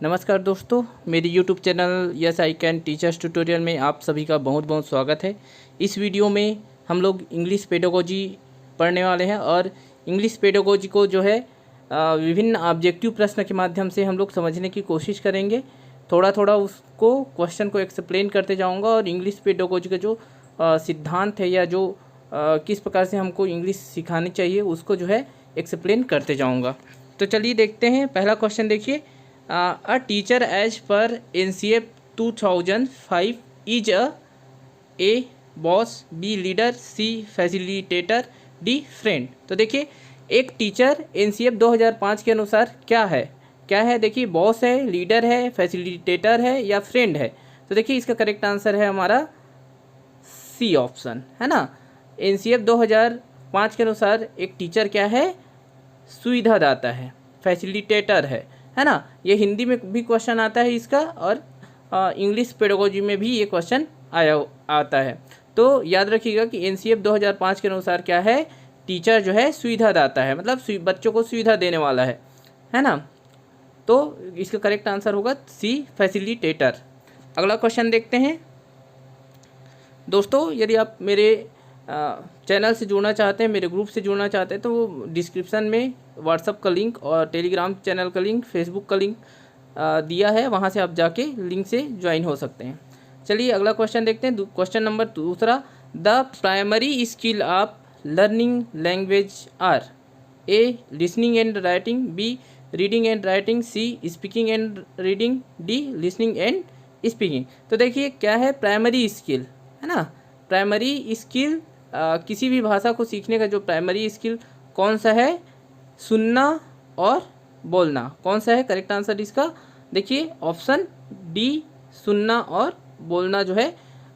नमस्कार दोस्तों, मेरी YouTube channel yes I can teachers tutorial में आप सभी का बहुत बहुत स्वागत है। इस वीडियो में हम लोग इंग्लिश पेडागोजी पढ़ने वाले हैं और इंग्लिश पेडागोजी को जो है विभिन्न ऑब्जेक्टिव प्रश्न के माध्यम से हम लोग समझने की कोशिश करेंगे। थोड़ा थोड़ा उसको क्वेश्चन को एक्सप्लेन करते जाऊँगा और इंग्लिश पेडागोजी का जो सिद्धांत है या जो किस प्रकार से हमको इंग्लिश सिखानी चाहिए उसको जो है एक्सप्लेन करते जाऊँगा। तो चलिए देखते हैं। पहला क्वेश्चन देखिए, a teacher as per NCF 2005 is A boss, B leader, C facilitator, D friend। तो देखिए एक टीचर NCF 2005 के अनुसार क्या है देखिए, बॉस है, लीडर है, फैसिलिटेटर है या फ्रेंड है। तो देखिए इसका करेक्ट आंसर है हमारा सी ऑप्शन, है ना। NCF 2005 के अनुसार एक टीचर क्या है, सुविधादाता है, फैसिलिटेटर है ना। ये हिंदी में भी क्वेश्चन आता है इसका और इंग्लिश पेडागोजी में भी ये क्वेश्चन आता है। तो याद रखिएगा कि NCF 2005 के अनुसार क्या है, टीचर जो है सुविधादाता है, मतलब बच्चों को सुविधा देने वाला है ना। तो इसका करेक्ट आंसर होगा सी, फैसिलिटेटर। अगला क्वेश्चन देखते हैं दोस्तों। यदि आप मेरे चैनल से जुड़ना चाहते हैं, मेरे ग्रुप से जुड़ना चाहते हैं, तो वो डिस्क्रिप्शन में व्हाट्सअप का लिंक और टेलीग्राम चैनल का लिंक, फेसबुक का लिंक दिया है, वहाँ से आप जाके लिंक से ज्वाइन हो सकते हैं। चलिए अगला क्वेश्चन देखते हैं। क्वेश्चन नंबर दूसरा, the primary skill of learning language are A listening and writing, B reading and writing, C speaking and reading, D listening and speaking. तो देखिए क्या है प्राइमरी स्किल, है ना। प्राइमरी स्किल किसी भी भाषा को सीखने का जो प्राइमरी स्किल कौन सा है, सुनना और बोलना। कौन सा है करेक्ट आंसर इसका, देखिए ऑप्शन डी, सुनना और बोलना जो है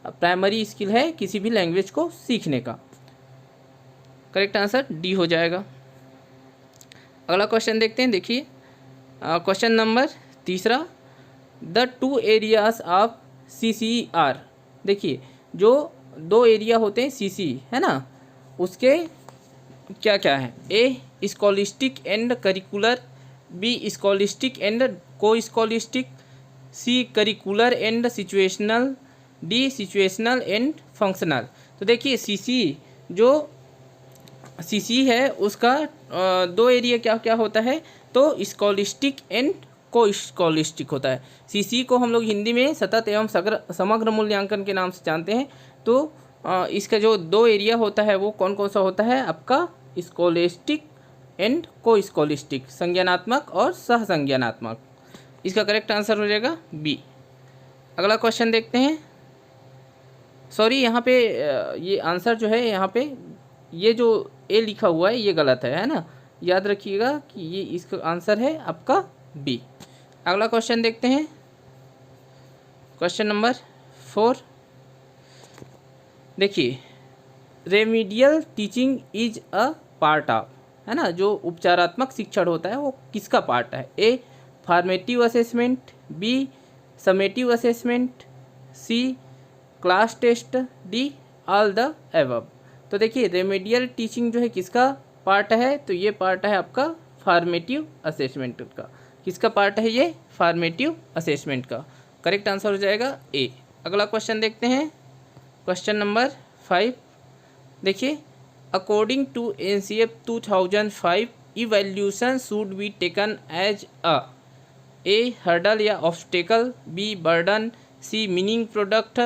प्राइमरी स्किल है किसी भी लैंग्वेज को सीखने का। करेक्ट आंसर डी हो जाएगा। अगला क्वेश्चन देखते हैं। देखिए क्वेश्चन नंबर तीसरा, the two areas of CCR। देखिए जो दो एरिया होते हैं CC, है ना, उसके क्या क्या है, A scholastic and curricular, B scholastic and co-scholastic, C curricular and situational, D situational and functional. तो देखिए जो CC है उसका दो एरिया क्या क्या होता है, तो स्कॉलिस्टिक एंड को स्कॉलिस्टिक होता है। CC को हम लोग हिंदी में सतत एवं समग्र मूल्यांकन के नाम से जानते हैं। तो इसका जो दो एरिया होता है वो कौन कौन सा होता है आपका, स्कॉलिस्टिक एंड को स्कॉलिस्टिक, संज्ञानात्मक और सहसंज्ञानात्मक। इसका करेक्ट आंसर हो जाएगा बी। अगला क्वेश्चन देखते हैं। सॉरी, यहाँ पे ये आंसर जो है, यहाँ पे ये जो ए लिखा हुआ है ये गलत है ना। याद रखिएगा कि ये इसका आंसर है आपका बी। अगला क्वेश्चन देखते हैं। क्वेश्चन नंबर 4, देखिए remedial teaching is a part of, है ना, जो उपचारात्मक शिक्षण होता है वो किसका पार्ट है, A formative assessment, B summative assessment, C class test, D all the above. तो देखिए रेमिडियल टीचिंग जो है किसका पार्ट है, तो ये पार्ट है आपका फॉर्मेटिव असेसमेंट का। किसका पार्ट है ये, फॉर्मेटिव असेसमेंट का। करेक्ट आंसर हो जाएगा ए। अगला क्वेश्चन देखते हैं। क्वेश्चन नंबर 5, देखिए according to NCF 2005 evaluation should be taken as a hurdle या obstacle, B burden, C meaning product,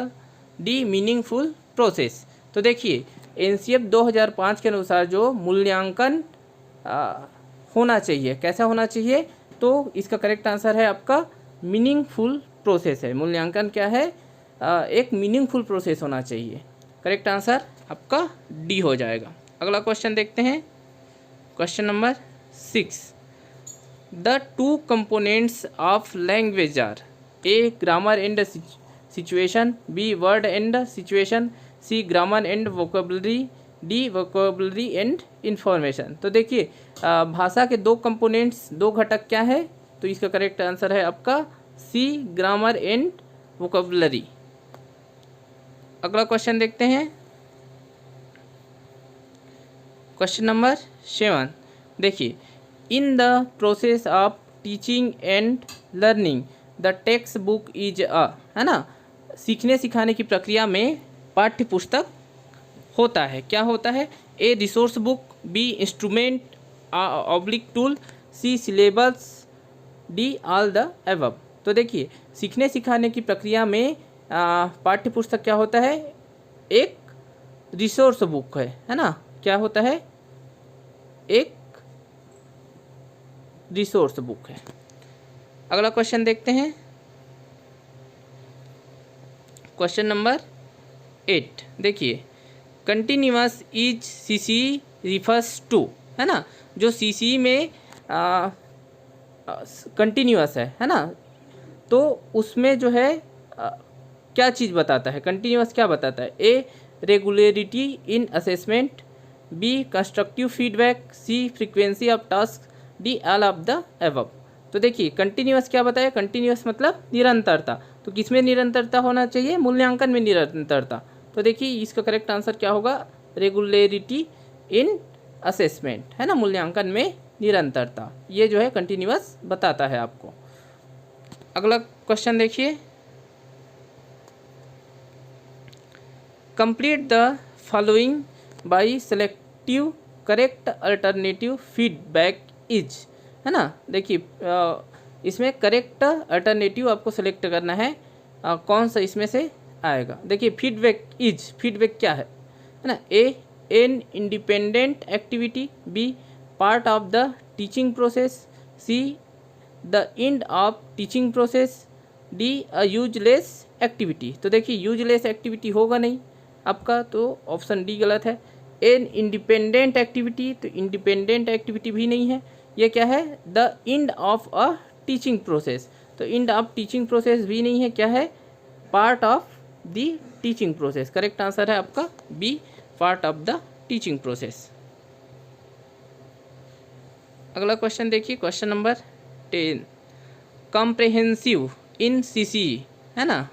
D meaningful process. तो देखिए NCF 2005 के अनुसार जो मूल्यांकन होना चाहिए, कैसा होना चाहिए, तो इसका करेक्ट आंसर है आपका मीनिंगफुल प्रोसेस है। मूल्यांकन क्या है, एक मीनिंगफुल प्रोसेस होना चाहिए। करेक्ट आंसर आपका डी हो जाएगा। अगला क्वेश्चन देखते हैं। Question number 6, the two components of language are A grammar and situation, B word and situation, C grammar and vocabulary, D vocabulary and information. तो देखिए भाषा के दो कंपोनेंट्स, दो घटक क्या है, तो इसका करेक्ट आंसर है आपका सी ग्रामर एंड वोकेबलरी। अगला क्वेश्चन देखते हैं। क्वेश्चन नंबर 7, देखिए in the process of teaching and learning the text book is a, है ना, सीखने सिखाने की प्रक्रिया में पाठ्य पुस्तक होता है, क्या होता है, A resource book, B instrument oblique tool, C syllabus, D all the above. तो देखिए सीखने सिखाने की प्रक्रिया में पाठ्य पुस्तक क्या होता है, एक रिसोर्स बुक है ना, क्या होता है, एक रिसोर्स बुक है। अगला क्वेश्चन देखते हैं, क्वेश्चन नंबर 8। देखिए continuous is CC refers to, है ना, जो सीसी में कंटिन्यूअस है ना, तो उसमें जो है क्या चीज़ बताता है, कंटिन्यूअस क्या बताता है, A regularity in assessment, B constructive feedback, C frequency of task, D all of the above. तो देखिए कंटिन्यूअस क्या बताया, कंटिन्यूअस मतलब निरंतरता, तो किसमें निरंतरता होना चाहिए, मूल्यांकन में निरंतरता। तो देखिए इसका करेक्ट आंसर क्या होगा, रेगुलरिटी इन असेसमेंट, है ना, मूल्यांकन में निरंतरता, ये जो है कंटिन्यूअस बताता है आपको। अगला क्वेश्चन देखिए, complete the following bye selective correct alternative feedback is, है ना। देखिए इसमें करेक्ट अल्टरनेटिव आपको सेलेक्ट करना है, कौन सा इसमें से आएगा। देखिए फीडबैक इज, फीडबैक क्या है ना, A an independent activity, B part of the teaching process, C the end of teaching process, D a useless activity. तो देखिए यूजलेस एक्टिविटी होगा नहीं आपका, तो ऑप्शन डी गलत है। एन इंडिपेंडेंट एक्टिविटी, तो इंडिपेंडेंट एक्टिविटी भी नहीं है, ये क्या है, the end of a teaching process, तो एंड ऑफ टीचिंग प्रोसेस भी नहीं है, क्या है, part of the teaching process. Correct answer है आपका B, part of the teaching process. अगला क्वेश्चन देखिए, question number 10, comprehensive in CC, है ना,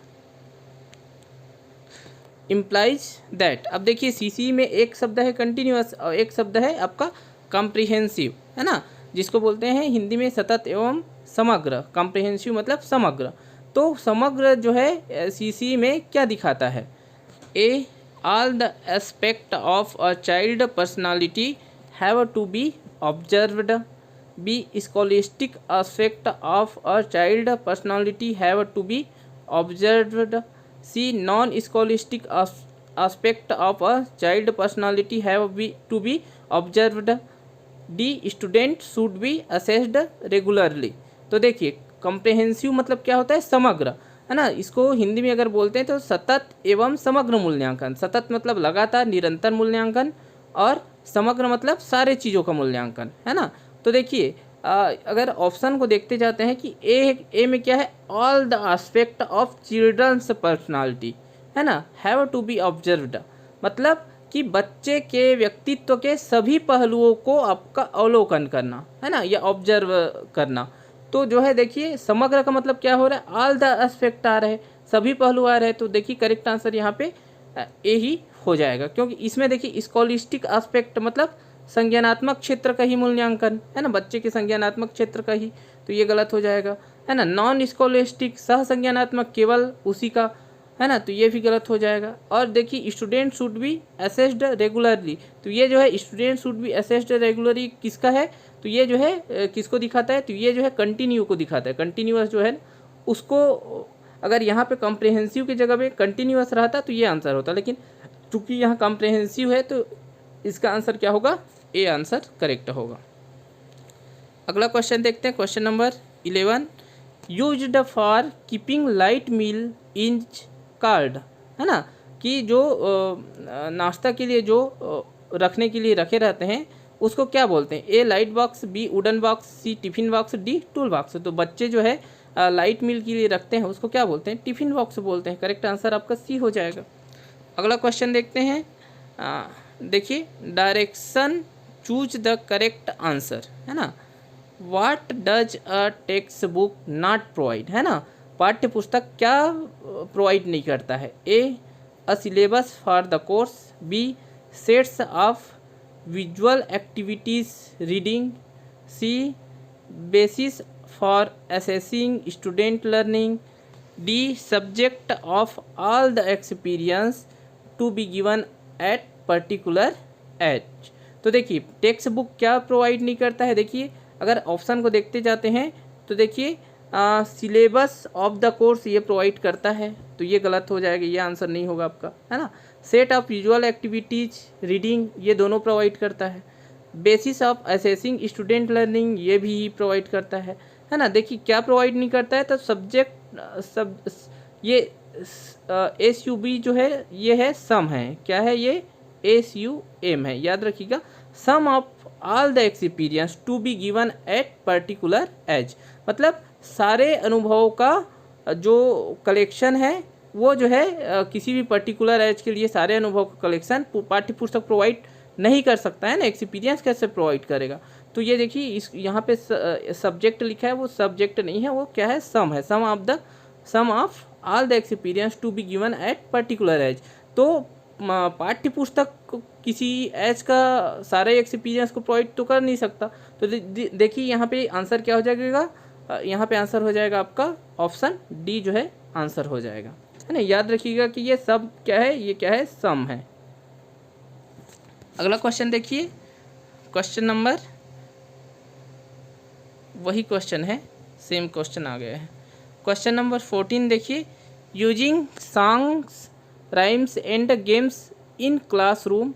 इम्प्लाइज दैट। अब देखिए सीसी में एक शब्द है कंटिन्यूअस और एक शब्द है आपका कॉम्प्रिहेंसिव, है ना, जिसको बोलते हैं हिंदी में सतत एवं समग्र। कॉम्प्रिहेंसिव मतलब समग्र, तो समग्र जो है सीसी में क्या दिखाता है, A all the aspect of a child personality have to be observed, B scholastic aspect of a child personality have to be observed, C non scholastic aspect of a child personality have to be observed, D student should be assessed regularly. तो देखिए comprehensive मतलब क्या होता है, समग्र, है ना, इसको हिंदी में अगर बोलते हैं तो सतत एवं समग्र मूल्यांकन। सतत मतलब लगातार निरंतर मूल्यांकन, और समग्र मतलब सारे चीज़ों का मूल्यांकन, है ना। तो देखिए अगर ऑप्शन को देखते जाते हैं कि ए में क्या है, all the aspect of children's personality, है ना, हैव टू बी ऑब्जर्व्ड, मतलब कि बच्चे के व्यक्तित्व के सभी पहलुओं को आपका अवलोकन करना, है ना, या ऑब्जर्व करना। तो जो है देखिए समग्र का मतलब क्या हो रहा है, ऑल द एस्पेक्ट आ रहे हैं, सभी पहलू आ रहे हैं, तो देखिए करेक्ट आंसर यहाँ पे ए ही हो जाएगा, क्योंकि इसमें देखिए स्कॉलिस्टिक एस्पेक्ट मतलब संज्ञानात्मक क्षेत्र का ही मूल्यांकन, है ना, बच्चे के संज्ञानात्मक क्षेत्र का ही, तो ये गलत हो जाएगा, है ना। नॉन स्कॉलिस्टिक सह संज्ञानात्मक केवल उसी का, है ना, तो ये भी गलत हो जाएगा। और देखिए student should be assessed regularly, तो ये जो है student should be assessed regularly किसका है, तो ये जो है किसको दिखाता है, तो ये जो है कंटिन्यू को दिखाता है। कंटिन्यूअस जो है उसको, अगर यहाँ पे कॉम्प्रिहेंसिव की जगह पे कंटिन्यूअस रहता तो ये आंसर होता, लेकिन चूंकि यहाँ कॉम्प्रिहेंसिव है तो इसका आंसर क्या होगा, ए आंसर करेक्ट होगा। अगला क्वेश्चन देखते हैं, question number 11, used for keeping light meal is card, है ना, कि जो नाश्ता के लिए जो रखने के लिए रखे रहते हैं उसको क्या बोलते हैं, A light box, B wooden box, C tiffin box, D tool box. तो बच्चे जो है लाइट मील के लिए रखते हैं उसको क्या बोलते हैं, टिफिन बॉक्स बोलते हैं। करेक्ट आंसर आपका सी हो जाएगा। अगला क्वेश्चन देखते हैं, देखिए direction choose the correct answer, है ना, what does a text book not provide, है ना, पाठ्य पुस्तक क्या प्रोवाइड नहीं करता है, A a syllabus for the course, B sets of visual activities reading, C basis for assessing student learning. D. Subject of all the experience to be given at particular age. तो देखिए text book क्या provide नहीं करता है। देखिए अगर option को देखते जाते हैं तो देखिए सिलेबस ऑफ द कोर्स ये प्रोवाइड करता है, तो ये गलत हो जाएगा, ये आंसर नहीं होगा आपका, है ना। Set of usual activities reading ये दोनों प्रोवाइड करता है। Basis of assessing student learning ये भी प्रोवाइड करता है ना। देखिए क्या प्रोवाइड नहीं करता है, तो सब्जेक्ट ये SUB जो है ये है सम है, क्या है ये SUM है, याद रखिएगा। Sum of all the experience to be given at particular age, मतलब सारे अनुभवों का जो कलेक्शन है वो जो है किसी भी पर्टिकुलर एज के लिए सारे अनुभव का कलेक्शन पाठ्य पुस्तक प्रोवाइड नहीं कर सकता है ना। एक्सपीरियंस कैसे प्रोवाइड करेगा, तो ये देखिए इस यहाँ पे सब्जेक्ट लिखा है, वो सब्जेक्ट नहीं है, वो क्या है सम है। Sum of all the experience to be given at particular age. तो पाठ्य पुस्तक किसी एज का सारे एक्सपीरियंस को प्रोवाइड तो कर नहीं सकता। तो देखिए यहाँ पे आंसर क्या हो जाएगा, यहाँ पे आंसर हो जाएगा आपका ऑप्शन डी जो है आंसर हो जाएगा, है ना। याद रखिएगा कि ये सब क्या है, ये क्या है सम है। अगला क्वेश्चन देखिए, क्वेश्चन नंबर वही क्वेश्चन है, सेम क्वेश्चन आ गया है। क्वेश्चन नंबर 14 देखिए, using songs rhymes and games in classroom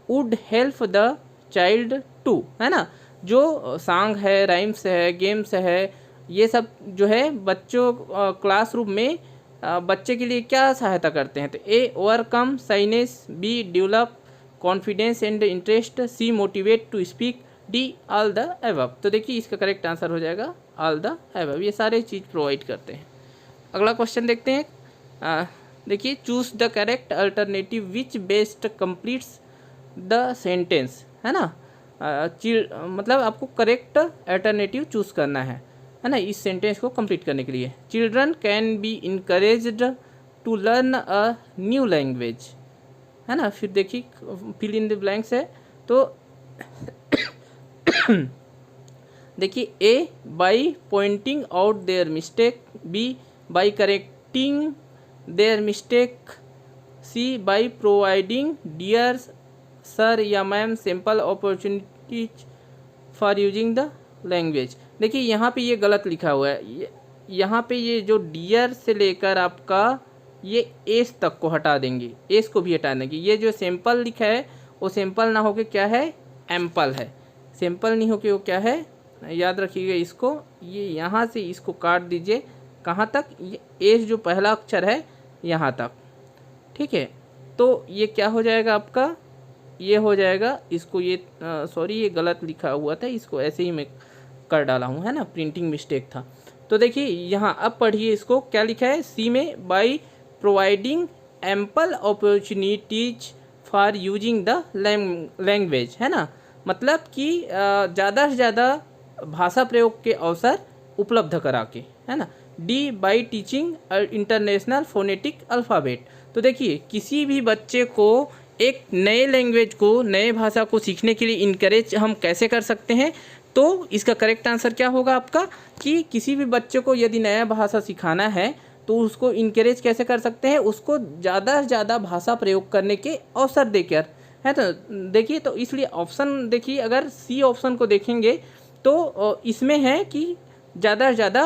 would help the child to, है ना। जो सॉन्ग है, राइम्स है, गेम्स है, ये सब जो है बच्चों क्लासरूम में बच्चे के लिए क्या सहायता करते हैं, तो A overcome shyness, B develop confidence and interest, C motivate to speak, D all the above. तो देखिए इसका करेक्ट आंसर हो जाएगा ऑल द अबव, ये सारे चीज़ प्रोवाइड करते हैं। अगला क्वेश्चन देखते हैं, देखिए choose the correct alternative which best completes the sentence, है ना। मतलब आपको करेक्ट अल्टरनेटिव चूज करना है ना, इस सेंटेंस को कंप्लीट करने के लिए। Children can be encouraged to learn a new language, है ना। फिर देखिए फिल इन द ब्लैंक्स है, तो देखिए A by pointing out their mistake, B by correcting their mistake, C by providing dear sir या ma'am simple opportunities for using the language. देखिए यहाँ पे ये गलत लिखा हुआ है, यहाँ पे ये जो डियर से लेकर आपका ये एस तक को हटा देंगे, एस को भी हटा देंगे। ये जो सिंपल लिखा है वो सिंपल ना होके क्या है एम्पल है, सिंपल नहीं होके वो क्या है, याद रखिएगा इसको। ये यहाँ से इसको काट दीजिए, कहाँ तक, ये एस जो पहला अक्षर है यहाँ तक, ठीक है। तो ये क्या हो जाएगा आपका, ये हो जाएगा, इसको ये सॉरी ये गलत लिखा हुआ था, इसको ऐसे ही मैं कर डाला हूँ, है ना, प्रिंटिंग मिस्टेक था। तो देखिए यहाँ अब पढ़िए इसको क्या लिखा है, सी में by providing ample opportunities for using the language, है ना। मतलब कि ज़्यादा से ज़्यादा भाषा प्रयोग के अवसर उपलब्ध करा के, है ना। D by teaching international phonetic alphabet. तो देखिए किसी भी बच्चे को एक नए लैंग्वेज को, नए भाषा को सीखने के लिए इनकरेज हम कैसे कर सकते हैं, तो इसका करेक्ट आंसर क्या होगा आपका, कि किसी भी बच्चे को यदि नया भाषा सिखाना है तो उसको इनकरेज कैसे कर सकते हैं, उसको ज़्यादा से ज़्यादा भाषा प्रयोग करने के अवसर देकर, है। तो देखिए तो इसलिए ऑप्शन देखिए, अगर सी ऑप्शन को देखेंगे तो इसमें है कि ज़्यादा से ज़्यादा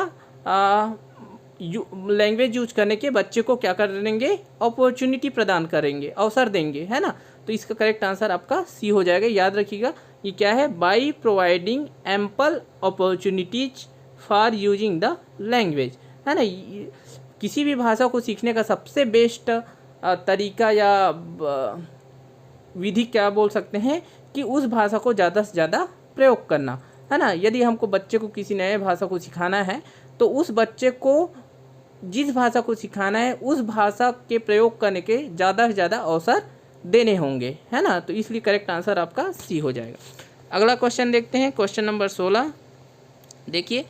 लैंग्वेज यूज करने के बच्चे को क्या कर देंगे, अपॉर्चुनिटी प्रदान करेंगे, अवसर देंगे, है ना। तो इसका करेक्ट आंसर आपका सी हो जाएगा। याद रखिएगा ये क्या है, by providing ample opportunities for using the language, है ना। किसी भी भाषा को सीखने का सबसे बेस्ट तरीका या विधि क्या बोल सकते हैं, कि उस भाषा को ज़्यादा से ज़्यादा प्रयोग करना, है ना। यदि हमको बच्चे को किसी नए भाषा को सिखाना है तो उस बच्चे को जिस भाषा को सिखाना है उस भाषा के प्रयोग करने के ज़्यादा से ज़्यादा अवसर देने होंगे, है ना। तो इसलिए करेक्ट आंसर आपका सी हो जाएगा। अगला क्वेश्चन देखते हैं, क्वेश्चन नंबर 16 देखिए,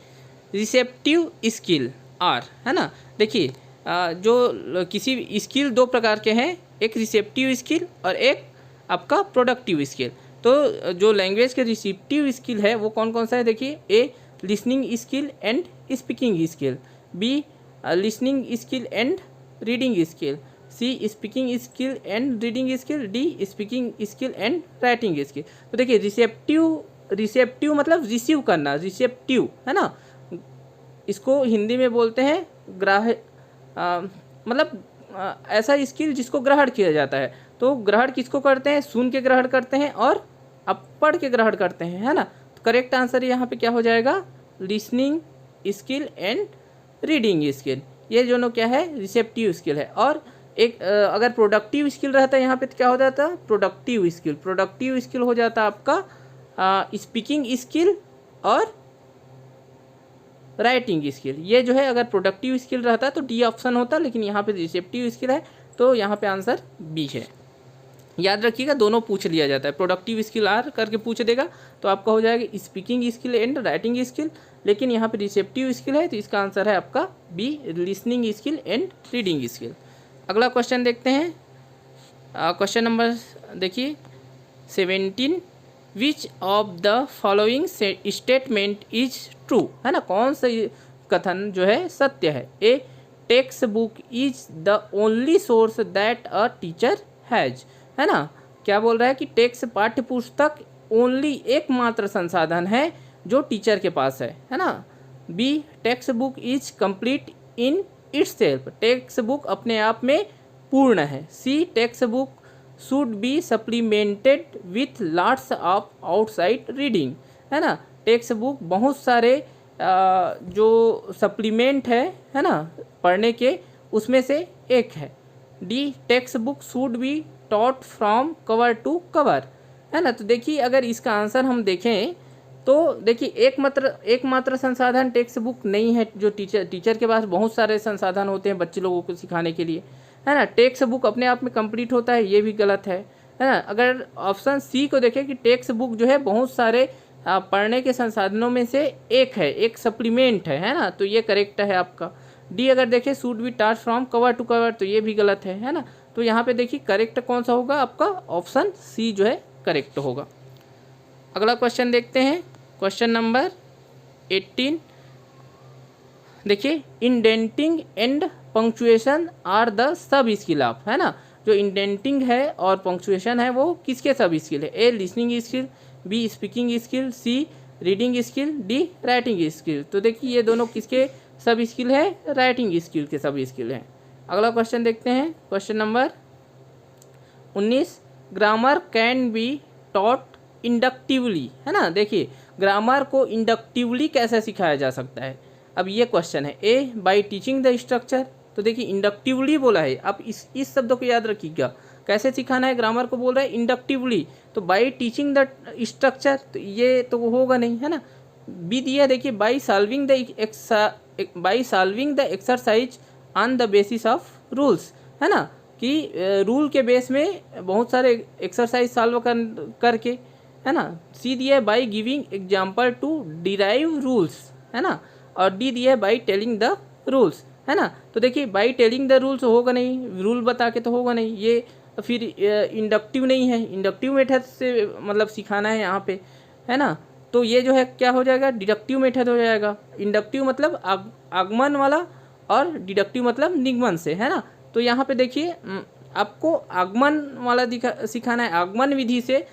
रिसेप्टिव स्किल आर, है ना। देखिए जो किसी स्किल दो प्रकार के हैं, एक रिसेप्टिव स्किल और एक आपका प्रोडक्टिव स्किल। तो जो लैंग्वेज के रिसेप्टिव स्किल है वो कौन कौन सा है, देखिए A listening skill and speaking skill, B listening skill and reading skill, C speaking skill and reading skill, D speaking skill and writing skill. तो देखिए रिसेप्टिव मतलब रिसीव करना, रिसेप्टिव है ना, इसको हिंदी में बोलते हैं मतलब ऐसा स्किल जिसको ग्रहण किया जाता है। तो ग्रहण किसको करते हैं, सुन के ग्रहण करते हैं और अब पढ़ के ग्रहण करते हैं, है ना। तो करेक्ट आंसर यहाँ पे क्या हो जाएगा, listening skill and reading skill, ये दोनों क्या है, रिसेप्टिव स्किल है। और एक अगर प्रोडक्टिव स्किल रहता है यहाँ पे तो क्या हो जाता, प्रोडक्टिव स्किल हो जाता आपका स्पीकिंग स्किल और राइटिंग स्किल। ये जो है अगर प्रोडक्टिव स्किल रहता तो डी ऑप्शन होता, लेकिन यहाँ पे रिसेप्टिव स्किल है तो यहाँ पे आंसर बी है। याद रखिएगा दोनों पूछ लिया जाता है, प्रोडक्टिव स्किल आर करके पूछ देगा तो आपका हो जाएगा speaking skill and writing skill, लेकिन यहाँ पे रिसेप्टिव स्किल है तो इसका आंसर है आपका B, listening skill and reading skill. अगला क्वेश्चन देखते हैं, क्वेश्चन नंबर देखिए 17, which of the following statement is true, है ना, कौन सा कथन जो है सत्य है। A text book is the only source that a teacher has, है ना, क्या बोल रहा है कि टेक्स्ट पाठ्य पुस्तक ओनली एकमात्र संसाधन है जो टीचर के पास है ना। B text book is complete in itself, text book अपने आप में पूर्ण है। C text book should be supplemented with lots of outside reading, है ना, टेक्स्ट बुक बहुत सारे जो सप्लीमेंट है ना पढ़ने के, उसमें से एक है। D text book should be taught from cover to cover, है ना। तो देखिए अगर इसका आंसर हम देखें तो देखिए एकमात्र संसाधन टेक्स्ट बुक नहीं है, जो टीचर के पास बहुत सारे संसाधन होते हैं बच्चे लोगों को सिखाने के लिए, है ना। टेक्स्ट बुक अपने आप में कंप्लीट होता है, ये भी गलत है ना। अगर ऑप्शन सी को देखें कि टेक्स्ट बुक जो है बहुत सारे पढ़ने के संसाधनों में से एक है, एक सप्लीमेंट है ना, तो ये करेक्ट है आपका। डी अगर देखें should be taught from cover to cover, तो ये भी गलत है ना। तो यहाँ पे देखिए करेक्ट कौन सा होगा, आपका ऑप्शन सी जो है करेक्ट होगा। अगला क्वेश्चन देखते हैं, क्वेश्चन नंबर 18 देखिए, indenting and punctuation are the sub skill of, है ना, जो इंडेंटिंग है और पंक्चुएशन है वो किसके सब स्किल है। A listening skill, B speaking skill, C reading skill, D writing skill. तो देखिए ये दोनों किसके सब स्किल है, राइटिंग स्किल के सब स्किल हैं। अगला क्वेश्चन देखते हैं, question number 19, grammar can be taught inductively, है ना। देखिए ग्रामर को इंडक्टिवली कैसे सिखाया जा सकता है, अब ये क्वेश्चन है। ए बाय टीचिंग द स्ट्रक्चर, तो देखिए इंडक्टिवली बोला है, आप इस शब्द को याद रखिएगा, कैसे सिखाना है ग्रामर को, बोल रहा है इंडक्टिवली, तो बाय टीचिंग द स्ट्रक्चर, तो ये तो रूल नहीं है ना। बी दिया देखिए by solving the exercise on the basis of rules, है ना, कि रूल के बेस में बहुत सारे एक्सरसाइज सॉल्व करके, है ना। सी दिया है by giving example to derive rules, है ना, और डी दिया है बाय टेलिंग द रूल्स, है ना। तो देखिए बाय टेलिंग द रूल्स होगा नहीं, रूल बता के तो होगा नहीं, ये फिर इंडक्टिव नहीं है, इंडक्टिव मेथड से मतलब सिखाना है यहाँ पे, है ना। तो ये जो है क्या हो जाएगा, डिडक्टिव मेथड हो जाएगा। इंडक्टिव मतलब आगमन वाला और डिडक्टिव मतलब निगमन से, है ना। तो यहाँ पे देखिए आपको आगमन वाला सिखाना है, आगमन विधि से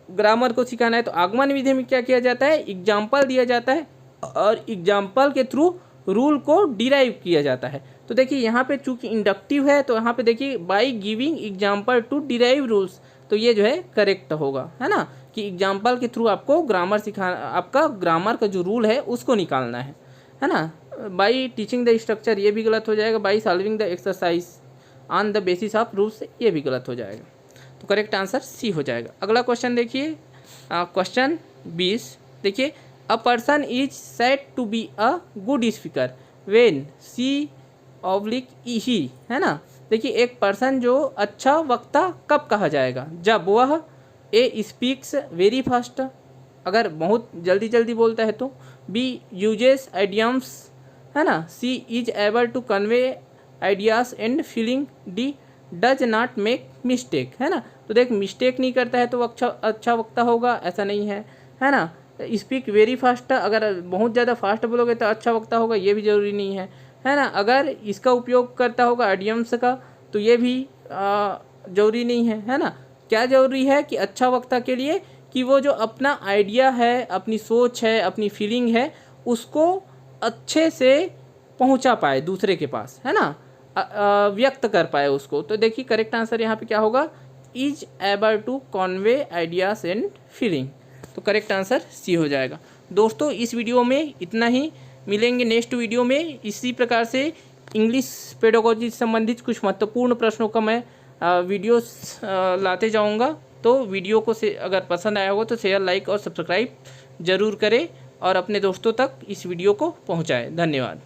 ग्रामर को सिखाना है। तो आगमन विधि में क्या किया जाता है, एग्जाम्पल दिया जाता है और एग्जाम्पल के थ्रू रूल को डिराइव किया जाता है। तो देखिए यहाँ पे चूंकि इंडक्टिव है तो यहाँ पे देखिए by giving example to derive rules, तो ये जो है करेक्ट होगा, है ना, कि एग्जाम्पल के थ्रू आपको ग्रामर सिखाना, आपका ग्रामर का जो रूल है उसको निकालना है ना। बाय टीचिंग द स्ट्रक्चर ये भी गलत हो जाएगा, by solving the exercise on the basis of rules ये भी गलत हो जाएगा, तो करेक्ट आंसर सी हो जाएगा। अगला क्वेश्चन देखिए, क्वेश्चन 20 देखिए, a person is said to be a good speaker when she oblique he, है ना। देखिए एक पर्सन जो अच्छा वक्ता कब कहा जाएगा, जब वह ए स्पीक्स वेरी फास्ट, अगर बहुत जल्दी जल्दी बोलता है तो, बी यूजेस आइडियम्स, है ना, C is able to convey ideas and feeling, D does not make mistake, है ना। तो देख मिस्टेक नहीं करता है तो अच्छा वक्ता होगा, ऐसा नहीं है, है ना। स्पीक वेरी फास्ट, अगर बहुत ज़्यादा फास्ट बोलोगे तो अच्छा वक्ता होगा, ये भी ज़रूरी नहीं है ना। अगर इसका उपयोग करता होगा आइडियम्स का तो ये भी ज़रूरी नहीं है ना। क्या ज़रूरी है कि अच्छा वक्ता के लिए कि वो जो अपना आइडिया है, अपनी सोच है, अपनी फीलिंग है, उसको अच्छे से पहुंचा पाए दूसरे के पास, है ना, व्यक्त कर पाए उसको। तो देखिए करेक्ट आंसर यहाँ पे क्या होगा, is able to convey ideas and feeling. तो करेक्ट आंसर सी हो जाएगा। दोस्तों इस वीडियो में इतना ही, मिलेंगे नेक्स्ट वीडियो में। इसी प्रकार से इंग्लिश पेडागोजी से संबंधित कुछ महत्वपूर्ण प्रश्नों का मैं वीडियोस लाते जाऊंगा। तो वीडियो को से अगर पसंद आया हो तो शेयर, लाइक और सब्सक्राइब ज़रूर करें और अपने दोस्तों तक इस वीडियो को पहुंचाएं। धन्यवाद।